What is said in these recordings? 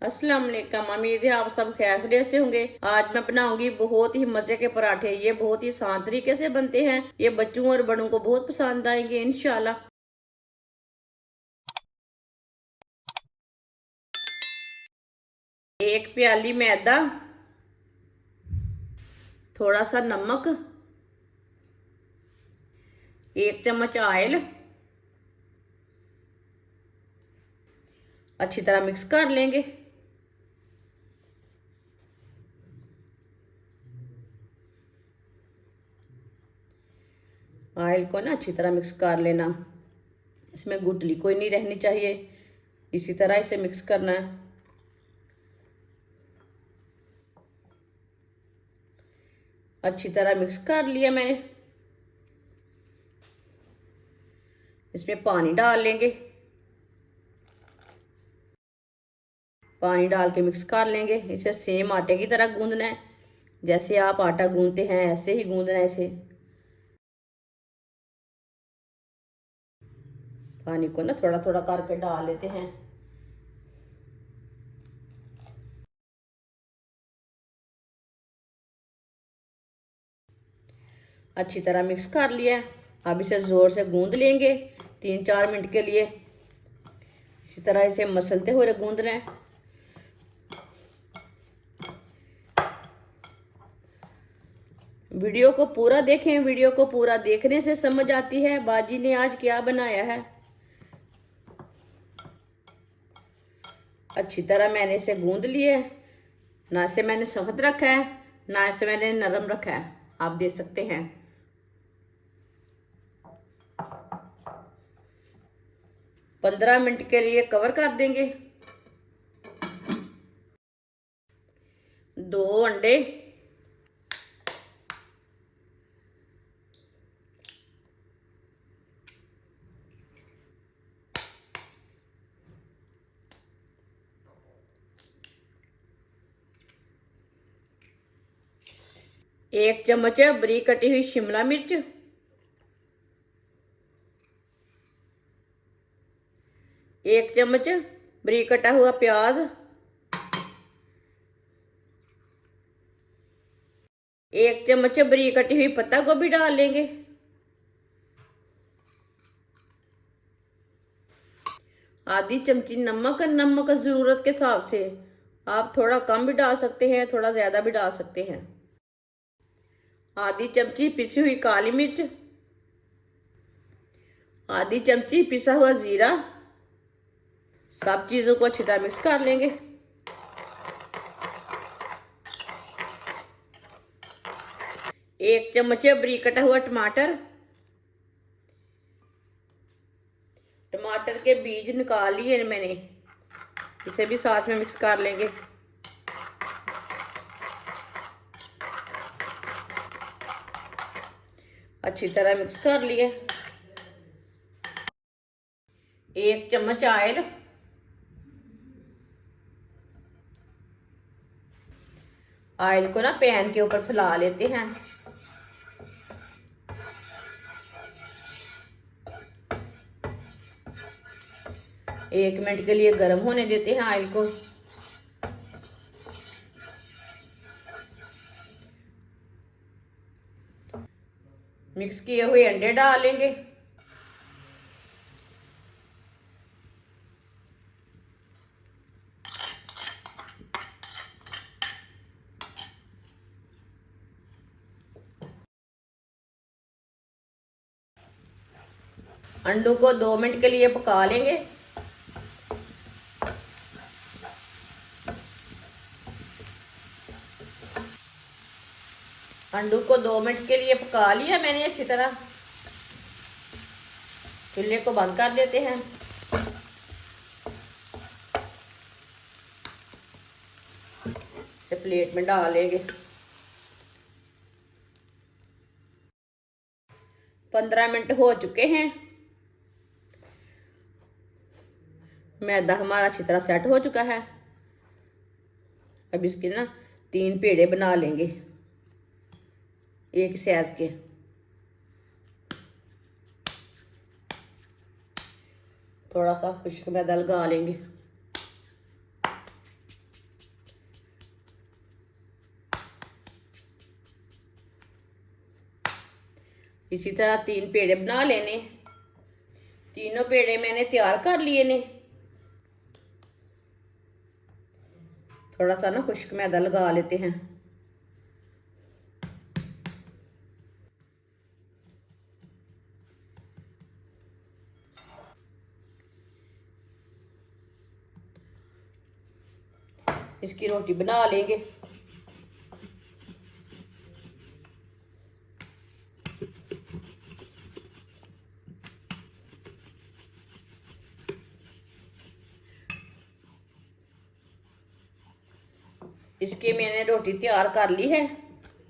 अस्सलाम वालेकुम। उम्मीद है आप सब खैरियत से होंगे। आज मैं बनाऊंगी बहुत ही मजे के पराठे। ये बहुत ही आसान तरीके से बनते हैं। ये बच्चों और बड़ों को बहुत पसंद आएंगे इंशाल्लाह। एक प्याली मैदा, थोड़ा सा नमक, एक चम्मच ऑयल, अच्छी तरह मिक्स कर लेंगे। ऑयल को ना अच्छी तरह मिक्स कर लेना। इसमें गुठली कोई नहीं रहनी चाहिए। इसी तरह इसे मिक्स करना है। अच्छी तरह मिक्स कर लिया मैंने। इसमें पानी डाल लेंगे। पानी डाल के मिक्स कर लेंगे। इसे सेम आटे की तरह गूंदना है। जैसे आप आटा गूंदते हैं ऐसे ही गूंदना है इसे। पानी को ना थोड़ा थोड़ा करके डाल लेते हैं। अच्छी तरह मिक्स कर लिया है। अब इसे जोर से गूंद लेंगे 3-4 मिनट के लिए। इसी तरह इसे मसलते हुए गूंदना है। वीडियो को पूरा देखें। वीडियो को पूरा देखने से समझ आती है बाजी ने आज क्या बनाया है। अच्छी तरह मैंने इसे गूंद लिया है। ना इसे मैंने सख्त रखा है, ना इसे मैंने नरम रखा है। आप देख सकते हैं। 15 मिनट के लिए कवर कर देंगे। 2 अंडे, एक चम्मच बारीक कटी हुई शिमला मिर्च, एक चम्मच बारीक कटा हुआ प्याज, एक चम्मच बारीक कटी हुई पत्ता गोभी डाल लेंगे। आधी चमची नमक। नमक ज़रूरत के हिसाब से आप थोड़ा कम भी डाल सकते हैं, थोड़ा ज़्यादा भी डाल सकते हैं। आधी चमची पिसी हुई काली मिर्च, आधी चमची पिसा हुआ ज़ीरा। सब चीज़ों को अच्छी तरह मिक्स कर लेंगे। एक चम्मच बारीक कटा हुआ टमाटर। टमाटर के बीज निकाल लिए मैंने। इसे भी साथ में मिक्स कर लेंगे। अच्छी तरह मिक्स कर लिए। एक चम्मच ऑयल, ऑयल को ना पैन के ऊपर फैला लेते हैं। एक मिनट के लिए गर्म होने देते हैं ऑयल को। मिक्स किए हुए अंडे डालेंगे। अंडों को 2 मिनट के लिए पका लेंगे। अंडों को 2 मिनट के लिए पका लिया मैंने अच्छी तरह। चूल्हे को बंद कर देते हैं। इसे प्लेट में डाल लेंगे। 15 मिनट हो चुके हैं। मैदा हमारा अच्छी तरह सेट हो चुका है। अब इसके ना 3 पेड़े बना लेंगे एक साइज के। थोड़ा सा खुश्क मैदा लगा लेंगे। इसी तरह 3 पेड़े बना लेने। तीनों पेड़े मैंने तैयार कर लिए ने। थोड़ा सा ना खुश्क मैदा लगा लेते हैं। इसकी रोटी बना लेंगे। इसकी मैंने रोटी तैयार कर ली है,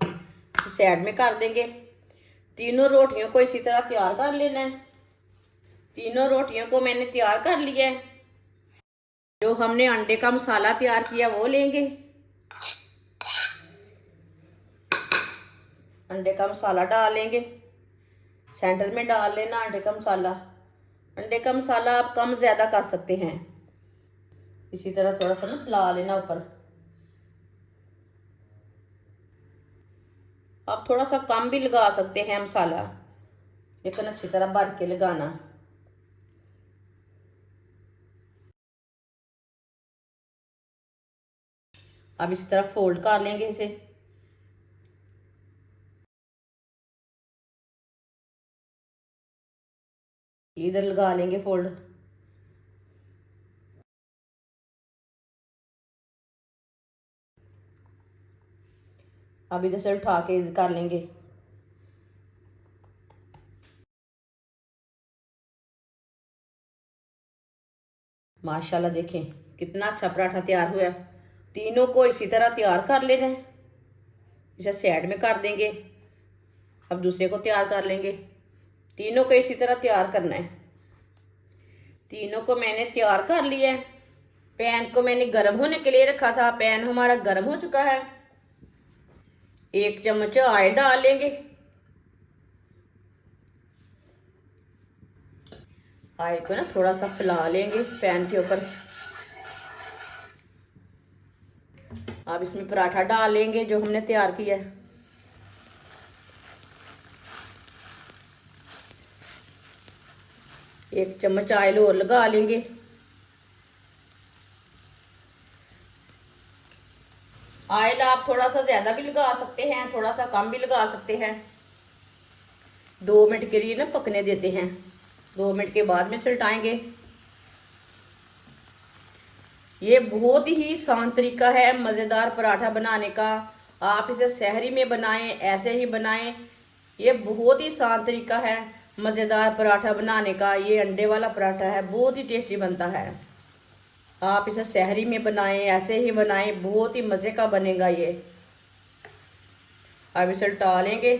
साइड में कर देंगे। तीनों रोटियों को इसी तरह तैयार कर लेना है। तीनों रोटियों को मैंने तैयार कर लिया है। जो हमने अंडे का मसाला तैयार किया वो लेंगे। अंडे का मसाला डालेंगे, सेंटर में डाल लेना अंडे का मसाला। अंडे का मसाला आप कम ज़्यादा कर सकते हैं। इसी तरह थोड़ा सा ना फैला लेना ऊपर। आप थोड़ा सा कम भी लगा सकते हैं मसाला, लेकिन अच्छी तरह भर के लगाना। अब इस तरह फोल्ड कर लेंगे इसे। इधर लगा लेंगे फोल्ड। अब इधर से उठा के कर लेंगे। माशाल्लाह देखें कितना अच्छा पराठा तैयार हुआ है। तीनों को इसी तरह तैयार कर लेना है। इसे साइड में कर देंगे। अब दूसरे को तैयार कर लेंगे। तीनों को इसी तरह तैयार करना है। तीनों को मैंने तैयार कर लिया है। पैन को मैंने गर्म होने के लिए रखा था। पैन हमारा गर्म हो चुका है। 1 चम्मच ऑयल डाल लेंगे। ऑयल को ना थोड़ा सा फैला लेंगे पैन के ऊपर। अब इसमें पराठा डाल लेंगे जो हमने तैयार किया है। एक चम्मच ऑयल और लगा लेंगे। ऑयल आप थोड़ा सा ज़्यादा भी लगा सकते हैं, थोड़ा सा कम भी लगा सकते हैं। 2 मिनट के लिए ना पकने देते हैं। 2 मिनट के बाद में उलटाएंगे। ये बहुत ही आसान तरीका है मज़ेदार पराठा बनाने का। आप इसे सहरी में बनाएं, ऐसे ही बनाएं। ये बहुत ही आसान तरीका है मज़ेदार पराठा बनाने का। ये अंडे वाला पराठा है, बहुत ही टेस्टी बनता है। आप इसे सहरी में बनाएं, ऐसे ही बनाएं, बहुत ही मज़े का बनेगा ये। अब इसे उल्टा लेंगे।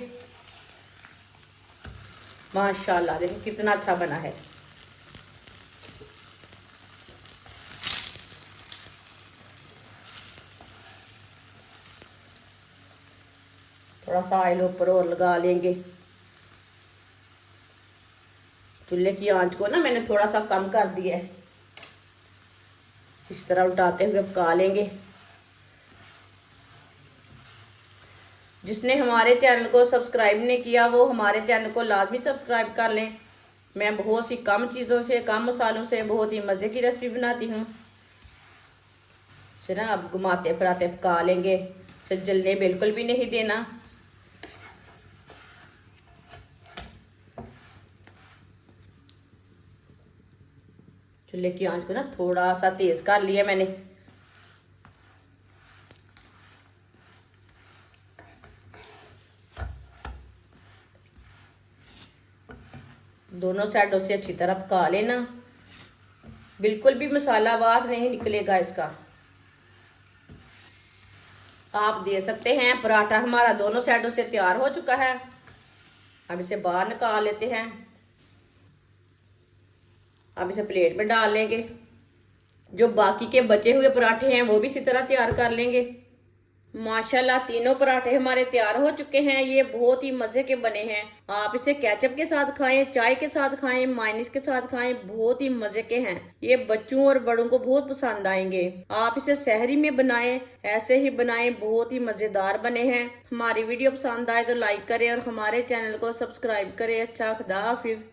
माशाल्लाह देखिए कितना अच्छा बना है। थोड़ा सा ऑयल ऊपर और लगा लेंगे। चूल्हे की आंच को ना मैंने थोड़ा सा कम कर दिया है। इस तरह उल्टाते हुए पका लेंगे। जिसने हमारे चैनल को सब्सक्राइब नहीं किया वो हमारे चैनल को लाजमी सब्सक्राइब कर लें। मैं बहुत सी कम चीज़ों से, कम मसालों से बहुत ही मज़े की रेसिपी बनाती हूँ। इसे ना अब घुमाते फिराते पका लेंगे। इसे जलने बिल्कुल भी नहीं देना। चूल्हे की आंच को ना थोड़ा सा तेज़ कर लिया मैंने। दोनों साइडों से अच्छी तरह पका लेना। बिल्कुल भी मसालावार नहीं निकलेगा इसका। आप दे सकते हैं। पराठा हमारा दोनों साइडों से तैयार हो चुका है। अब इसे बाहर निकाल लेते हैं। अब इसे प्लेट में डाल लेंगे। जो बाकी के बचे हुए पराठे हैं वो भी इसी तरह तैयार कर लेंगे। माशाल्लाह तीनों पराठे हमारे तैयार हो चुके हैं। ये बहुत ही मजे के बने हैं। आप इसे केचप के साथ खाएं, चाय के साथ खाएं, मायोनीज के साथ खाएं, बहुत ही मजे के हैं। ये बच्चों और बड़ों को बहुत पसंद आएंगे। आप इसे सहरी में बनाएं, ऐसे ही बनाएं, बहुत ही मजेदार बने हैं। हमारी वीडियो पसंद आए तो लाइक करें और हमारे चैनल को सब्सक्राइब करें। अच्छा, खुदा हाफिज।